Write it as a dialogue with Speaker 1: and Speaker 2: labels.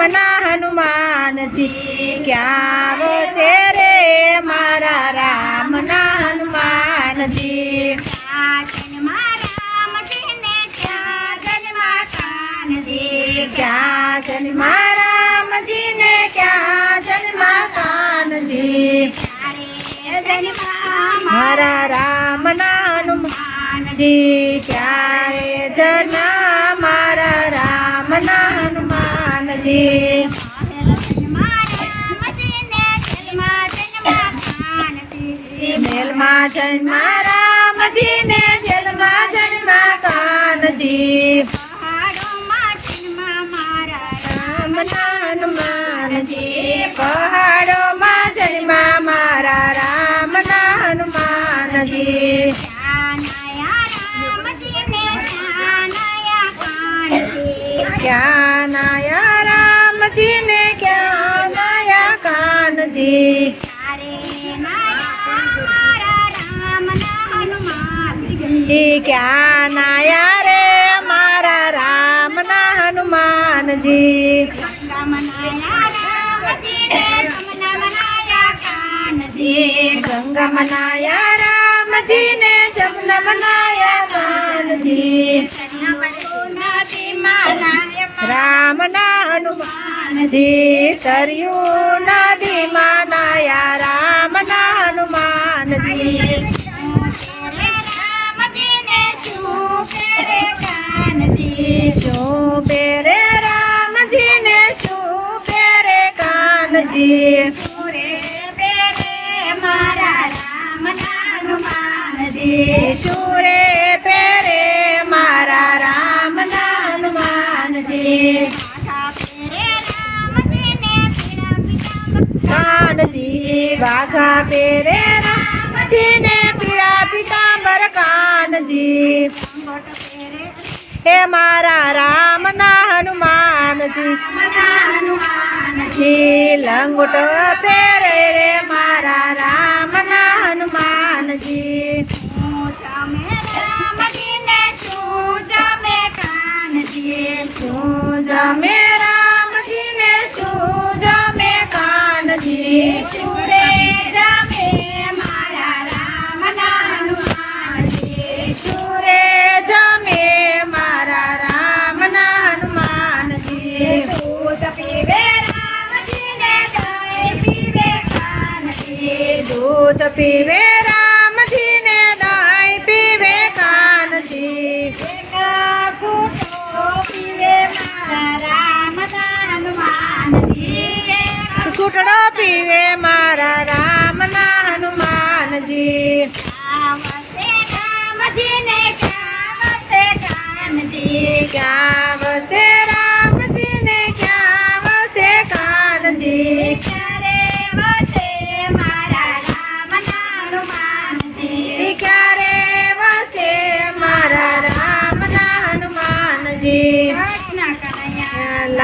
Speaker 1: રામના હનુમાનજી ક્યાં વસે રે મારા રામના હનુમાનજી ક્યાં જન્મા રામજીને ક્યાં જન્મા કાનજી મારા રામના હનુમાનજી ક્યારે જન્મા મારા રામના હનુમાનજી મેલમાં જન્મા રામજીને જેલમાં જન્મા કાનજી હનુમાનજી પહાડોમાં જન્મા મારા રામના હનુમાનજી ક્યાં નાયા રામજીને ક્યાં નાયા કાનજી ક્યાં નાયા રે મારા રામના હનુમાનજી ગંગા મનાયા રામજીને જમના મનાયા કાનજી રામના હનુમાનજી સરયુ નદી મનાયા રામના હનુમાનજી શું પેરે રામજીને શું પેરે કાનજી શુરે પેરે મારા રામના હનુમાનજી કાનજી વાઘા પેરે રામજીને પીળા પીતાંબર કાનજી હે મારા રામના હનુમાનજી લંગોટ પેરે રે મારા રામના હનુમાનજી શું જમે રામજીને શું જમે કાનજી શુરે જમે મારા રામના હનુમાનજી શુરે જમે મારા રામના હનુમાનજી દૂધ પીવે રામજીને દહીં પીવે કાનજી દૂધ પીવે રામજીને દહીં પીવે કાનજી સુટડો પીવે મારા રામના હનુમાનજી ક્યાં